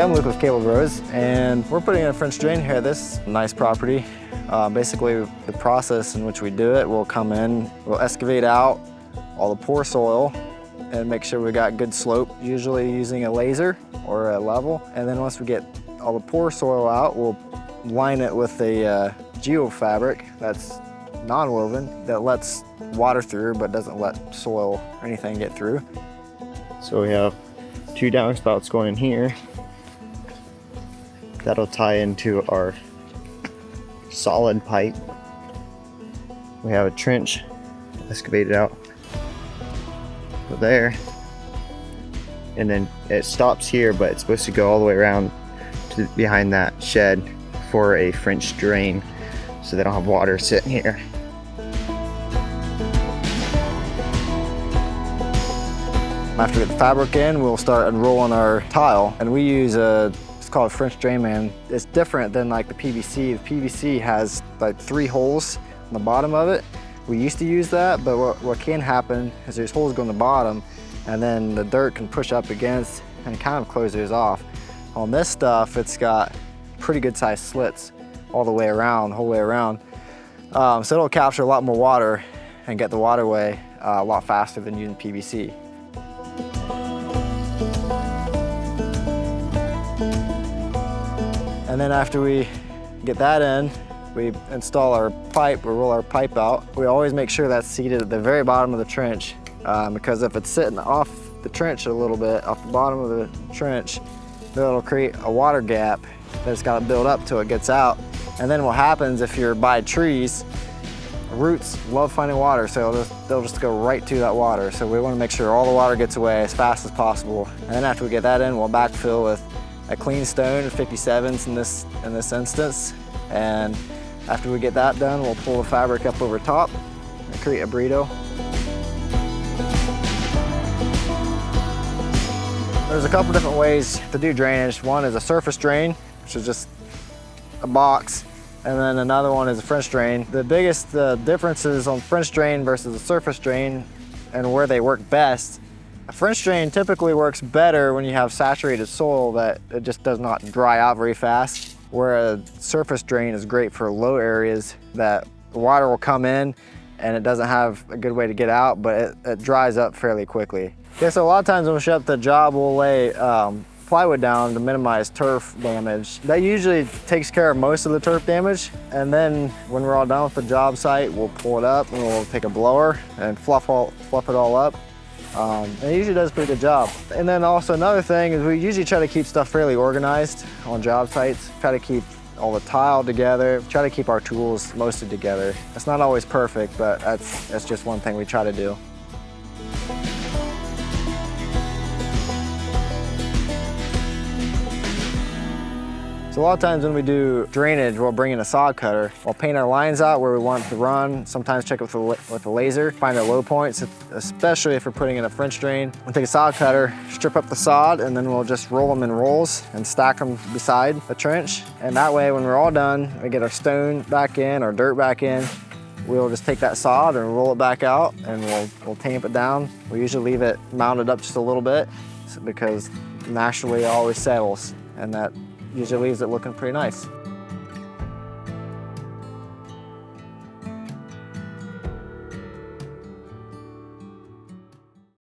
I'm Luke with Cable Grows, and we're putting in a French drain here. This nice property. Basically, the process in which we do it, we'll come in, we'll excavate out all the poor soil and make sure we got good slope, usually using a laser or a level. And then once we get all the poor soil out, we'll line it with a geofabric that's non-woven that lets water through but doesn't let soil or anything get through. So we have 2 downspouts going in here. That'll tie into our solid pipe. We have a trench excavated out there, and then it stops here, but it's supposed to go all the way around to behind that shed for a French drain, so they don't have water sitting here. After we get the fabric in, we'll start unrolling our tile, and we use it's called a French drain man. It's different than like the PVC. The PVC has like 3 holes on the bottom of it. We used to use that, but what can happen is there's holes go in the bottom, and then the dirt can push up against and kind of close those off. On this stuff, it's got pretty good sized slits all the way around, the whole way around. So it'll capture a lot more water and get the waterway a lot faster than using PVC. And then after we get that in, we install our pipe, we roll our pipe out. We always make sure that's seated at the very bottom of the trench, because if it's sitting off the trench a little bit, off the bottom of the trench, that'll create a water gap that's got to build up till it gets out. And then what happens if you're by trees, roots love finding water, so they'll just go right to that water. So we want to make sure all the water gets away as fast as possible. And then after we get that in, we'll backfill with a clean stone, 57s in this instance. And after we get that done, we'll pull the fabric up over top and create a burrito. There's a couple different ways to do drainage. One is a surface drain, which is just a box, and then another one is a French drain. The biggest differences on French drain versus a surface drain and where they work best. A French drain typically works better when you have saturated soil that it just does not dry out very fast, where a surface drain is great for low areas that the water will come in and it doesn't have a good way to get out, but it dries up fairly quickly. Okay, so a lot of times when we show up the job, we'll lay plywood down to minimize turf damage. That usually takes care of most of the turf damage. And then when we're all done with the job site, we'll pull it up and we'll take a blower and fluff it all up. And it usually does a pretty good job. And then also another thing is we usually try to keep stuff fairly organized on job sites. Try to keep all the tile together. Try to keep our tools mostly together. It's not always perfect, but that's just one thing we try to do. So a lot of times when we do drainage, we'll bring in a sod cutter. We'll paint our lines out where we want it to run, sometimes check it with a laser, find our low points, especially if we're putting in a French drain. We'll take a sod cutter, strip up the sod, and then we'll just roll them in rolls and stack them beside the trench. And that way, when we're all done, we get our stone back in, our dirt back in, we'll just take that sod and roll it back out, and we'll tamp it down. We usually leave it mounted up just a little bit because naturally it always settles, and that usually leaves it looking pretty nice.